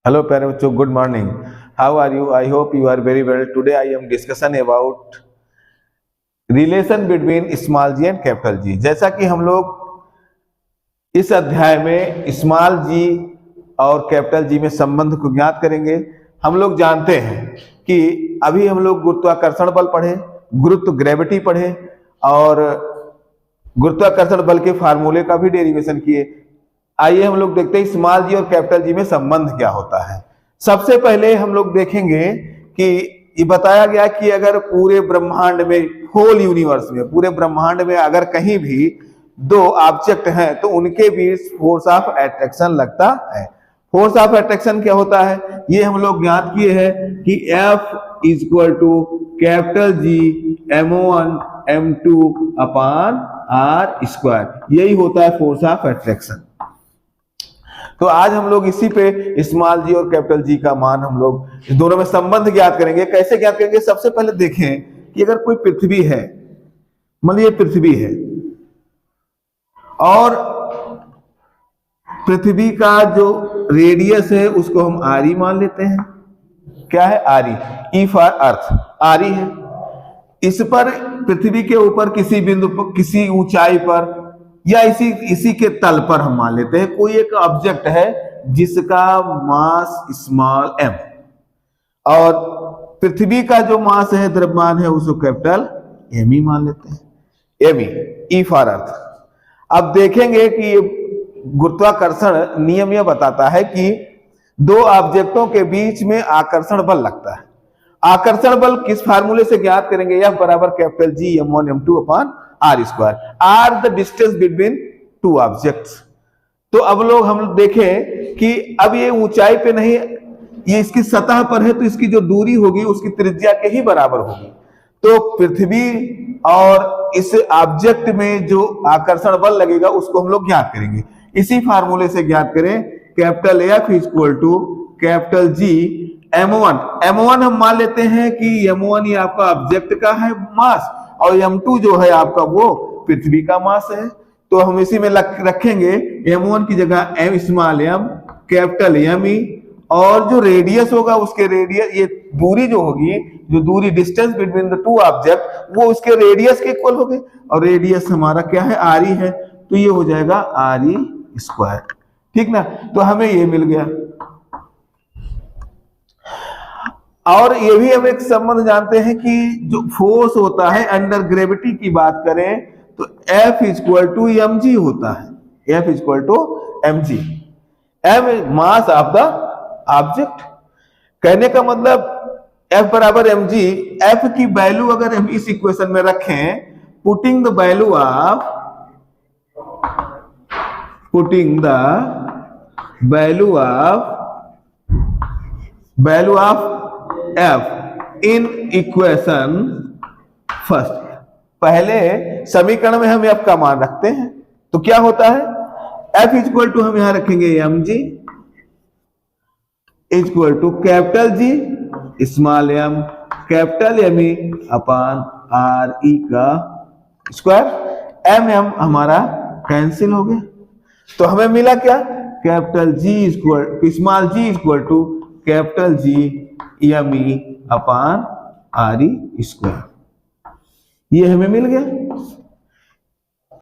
Hello parents, so good morning. How are you? I hope you are very well. Today I am discussion about relation between small g and capital G. जैसा कि हम लोग इस अध्याय में small जी और capital G में संबंध को ज्ञात करेंगे। हम लोग जानते हैं कि अभी हम लोग गुरुत्वाकर्षण बल पढ़े, गुरुत्व ग्रेविटी पढ़े और गुरुत्वाकर्षण बल के फार्मूले का भी डेरिवेशन किए। आइए हम लोग देखते हैं स्मॉल जी और कैपिटल जी में संबंध क्या होता है। सबसे पहले हम लोग देखेंगे कि ये बताया गया कि अगर पूरे ब्रह्मांड में, होल यूनिवर्स में, पूरे ब्रह्मांड में अगर कहीं भी दो ऑब्जेक्ट हैं तो उनके बीच फोर्स ऑफ अट्रैक्शन लगता है। फोर्स ऑफ अट्रैक्शन क्या होता है ये हम लोग ज्ञात किए हैं कि F is equal to capital G M1 M2 upon R square, यही होता है फोर्स ऑफ अट्रैक्शन। तो आज हम लोग इसी पे स्मॉल जी और कैपिटल जी का मान हम लोग दोनों में संबंध ज्ञात करेंगे। कैसे ज्ञात करेंगे? सबसे पहले देखें कि अगर कोई पृथ्वी है, मान लीजिए पृथ्वी है और पृथ्वी का जो रेडियस है उसको हम आरी मान लेते हैं। क्या है? आरी, ई फॉर अर्थ, आरी है। इस पर पृथ्वी के ऊपर किसी बिंदु पर, किसी ऊंचाई पर या इसी के तल पर हम मान लेते हैं कोई एक ऑब्जेक्ट है जिसका मास स्मॉल m और पृथ्वी का जो मास है, द्रव्यमान है, उसको कैपिटल m ही मान लेते हैं, m ई फॉर अर्थ। अब देखेंगे कि ये गुरुत्वाकर्षण नियम यह बताता है कि दो ऑब्जेक्टों के बीच में आकर्षण बल लगता है। आकर्षण बल किस फार्मूले से ज्ञात करेंगे? F बराबर capital G M1 M2 upon R square, R the distance between two objects. तो अब लोग हम देखें कि अब ये ऊंचाई पे नहीं, ये इसकी सतह पर है, तो इसकी जो दूरी होगी उसकी त्रिज्या के ही बराबर होगी। तो पृथ्वी और इस ऑब्जेक्ट में जो आकर्षण बल लगेगा उसको हम लोग ज्ञात करेंगे। इसी फार्मूले से ज्ञात करें, capital F equal to capital G M1 हम मान लेते हैं कि M1 ये आपका ऑब्जेक्ट का है मास और M2 जो है आपका वो पृथ्वी का मास है। तो हम इसी में रखेंगे M1 की जगह M small m capital M ई, और जो रेडियस होगा उसके रेडियस, ये दूरी जो होगी, जो दूरी distance between the two object, वो उसके रेडियस के इक्वल होगी और रेडियस हमारा क्या है? आर ई है, तो ये हो जाएगा आर ई स्क्वायर। ठीक ना? तो हमें ये मिल गया। और ये भी हम एक संबंध जानते हैं कि जो फोर्स होता है अंडर ग्रेविटी की बात करें तो F equal to m g होता है। F equal to m g, m mass of the object. कहने का मतलब F बराबर एम जी, F की वैल्यू अगर हम इस इक्वेशन में रखें, putting the value of F in equation first, पहले समीकरण में हम F का मान रखते हैं तो क्या होता है? F इक्वल टू हम यहां रखेंगे m g equal to capital G small m capital M E upon R E का स्क्वायर। एम एम हमारा कैंसिल हो गया, तो हमें मिला क्या? Capital G equal small g equal to capital G M E upon R E square, ये हमें मिल गया।